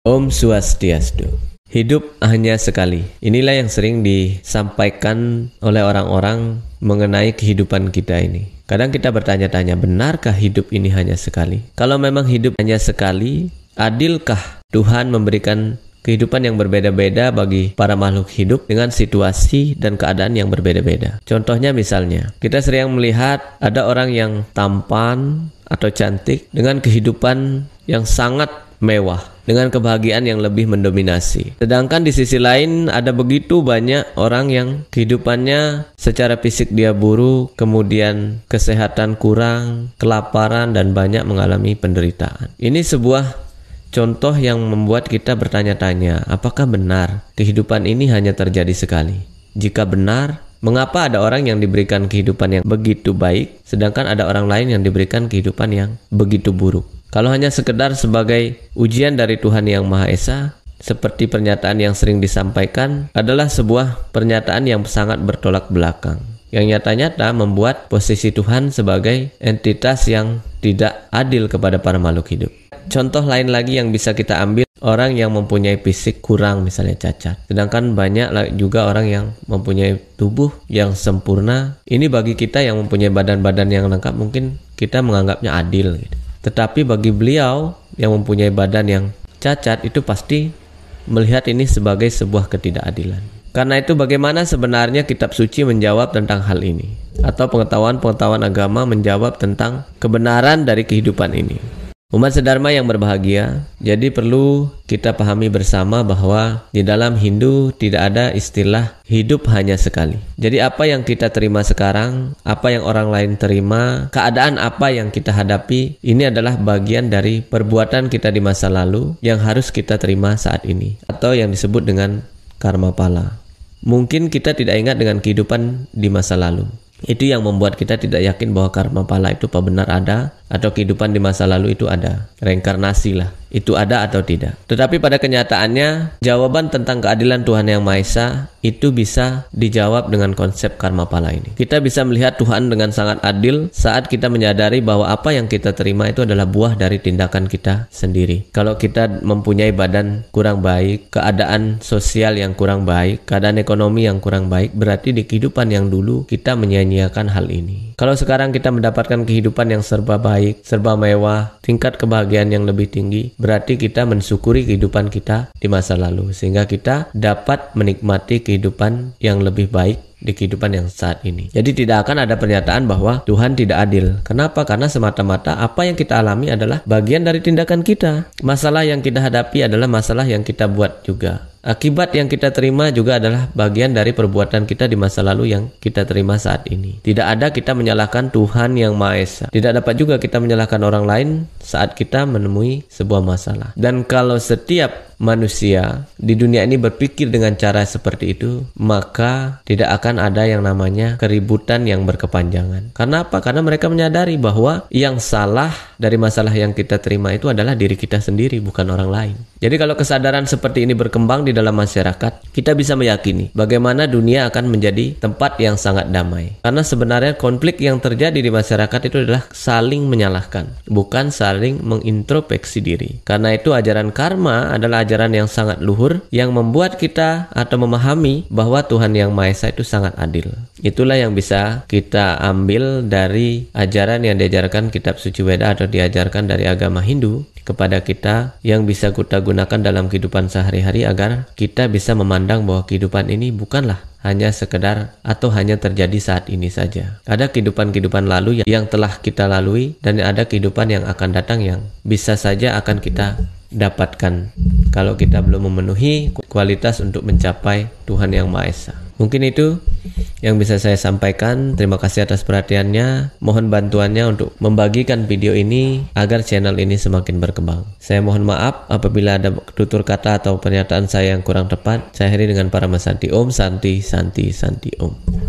Om Swastiastu. Hidup hanya sekali. Inilah yang sering disampaikan oleh orang-orang mengenai kehidupan kita ini. Kadang kita bertanya-tanya, benarkah hidup ini hanya sekali? Kalau memang hidup hanya sekali, adilkah Tuhan memberikan kehidupan yang berbeda-beda bagi para makhluk hidup dengan situasi dan keadaan yang berbeda-beda? Contohnya misalnya, kita sering melihat ada orang yang tampan atau cantik dengan kehidupan yang sangat mewah, dengan kebahagiaan yang lebih mendominasi. Sedangkan di sisi lain ada begitu banyak orang yang kehidupannya secara fisik dia buruk, kemudian kesehatan kurang, kelaparan, dan banyak mengalami penderitaan. Ini sebuah contoh yang membuat kita bertanya-tanya, apakah benar kehidupan ini hanya terjadi sekali? Jika benar, mengapa ada orang yang diberikan kehidupan yang begitu baik, sedangkan ada orang lain yang diberikan kehidupan yang begitu buruk? Kalau hanya sekedar sebagai ujian dari Tuhan Yang Maha Esa, seperti pernyataan yang sering disampaikan, adalah sebuah pernyataan yang sangat bertolak belakang, yang nyata-nyata membuat posisi Tuhan sebagai entitas yang tidak adil kepada para makhluk hidup. Contoh lain lagi yang bisa kita ambil, orang yang mempunyai fisik kurang, misalnya cacat. Sedangkan banyak juga orang yang mempunyai tubuh yang sempurna. Ini bagi kita yang mempunyai badan-badan yang lengkap, mungkin kita menganggapnya adil gitu. Tetapi bagi beliau yang mempunyai badan yang cacat, itu pasti melihat ini sebagai sebuah ketidakadilan. Karena itu bagaimana sebenarnya kitab suci menjawab tentang hal ini? Atau pengetahuan-pengetahuan agama menjawab tentang kebenaran dari kehidupan ini? Umat sedharma yang berbahagia, jadi perlu kita pahami bersama bahwa di dalam Hindu tidak ada istilah hidup hanya sekali. Jadi apa yang kita terima sekarang, apa yang orang lain terima, keadaan apa yang kita hadapi, ini adalah bagian dari perbuatan kita di masa lalu yang harus kita terima saat ini, atau yang disebut dengan karma pala. Mungkin kita tidak ingat dengan kehidupan di masa lalu. Itu yang membuat kita tidak yakin bahwa karma pala itu benar ada, atau kehidupan di masa lalu itu ada. Reinkarnasi lah, itu ada atau tidak. Tetapi pada kenyataannya, jawaban tentang keadilan Tuhan Yang Maha Esa itu bisa dijawab dengan konsep karma pala ini. Kita bisa melihat Tuhan dengan sangat adil saat kita menyadari bahwa apa yang kita terima itu adalah buah dari tindakan kita sendiri. Kalau kita mempunyai badan kurang baik, keadaan sosial yang kurang baik, keadaan ekonomi yang kurang baik, berarti di kehidupan yang dulu kita menyanyiakan hal ini. Kalau sekarang kita mendapatkan kehidupan yang serba baik, serba mewah, tingkat kebahagiaan yang lebih tinggi, berarti kita mensyukuri kehidupan kita di masa lalu, sehingga kita dapat menikmati kehidupan yang lebih baik di kehidupan yang saat ini. Jadi tidak akan ada pernyataan bahwa Tuhan tidak adil. Kenapa? Karena semata-mata apa yang kita alami adalah bagian dari tindakan kita. Masalah yang kita hadapi adalah masalah yang kita buat juga. Akibat yang kita terima juga adalah bagian dari perbuatan kita di masa lalu yang kita terima saat ini. Tidak ada kita menyalahkan Tuhan Yang Maha Esa. Tidak dapat juga kita menyalahkan orang lain saat kita menemui sebuah masalah. Dan kalau setiap manusia di dunia ini berpikir dengan cara seperti itu, maka tidak akan ada yang namanya keributan yang berkepanjangan. Karena apa? Karena mereka menyadari bahwa yang salah dari masalah yang kita terima itu adalah diri kita sendiri, bukan orang lain. Jadi kalau kesadaran seperti ini berkembang di dalam masyarakat, kita bisa meyakini bagaimana dunia akan menjadi tempat yang sangat damai. Karena sebenarnya konflik yang terjadi di masyarakat itu adalah saling menyalahkan, bukan saling mengintrospeksi diri. Karena itu ajaran karma adalah ajaran yang sangat luhur yang membuat kita atau memahami bahwa Tuhan Yang Maha Esa itu sangat adil. Itulah yang bisa kita ambil dari ajaran yang diajarkan kitab suci Weda atau diajarkan dari agama Hindu kepada kita, yang bisa kita gunakan dalam kehidupan sehari-hari agar kita bisa memandang bahwa kehidupan ini bukanlah hanya sekedar atau hanya terjadi saat ini saja. Ada kehidupan-kehidupan lalu yang telah kita lalui, dan ada kehidupan yang akan datang yang bisa saja akan kita dapatkan kalau kita belum memenuhi kualitas untuk mencapai Tuhan Yang Maha Esa. Mungkin itu yang bisa saya sampaikan. Terima kasih atas perhatiannya. Mohon bantuannya untuk membagikan video ini agar channel ini semakin berkembang. Saya mohon maaf apabila ada tutur kata atau pernyataan saya yang kurang tepat. Saya akhiri dengan para Santi Om, Santi, Santi, Santi Om.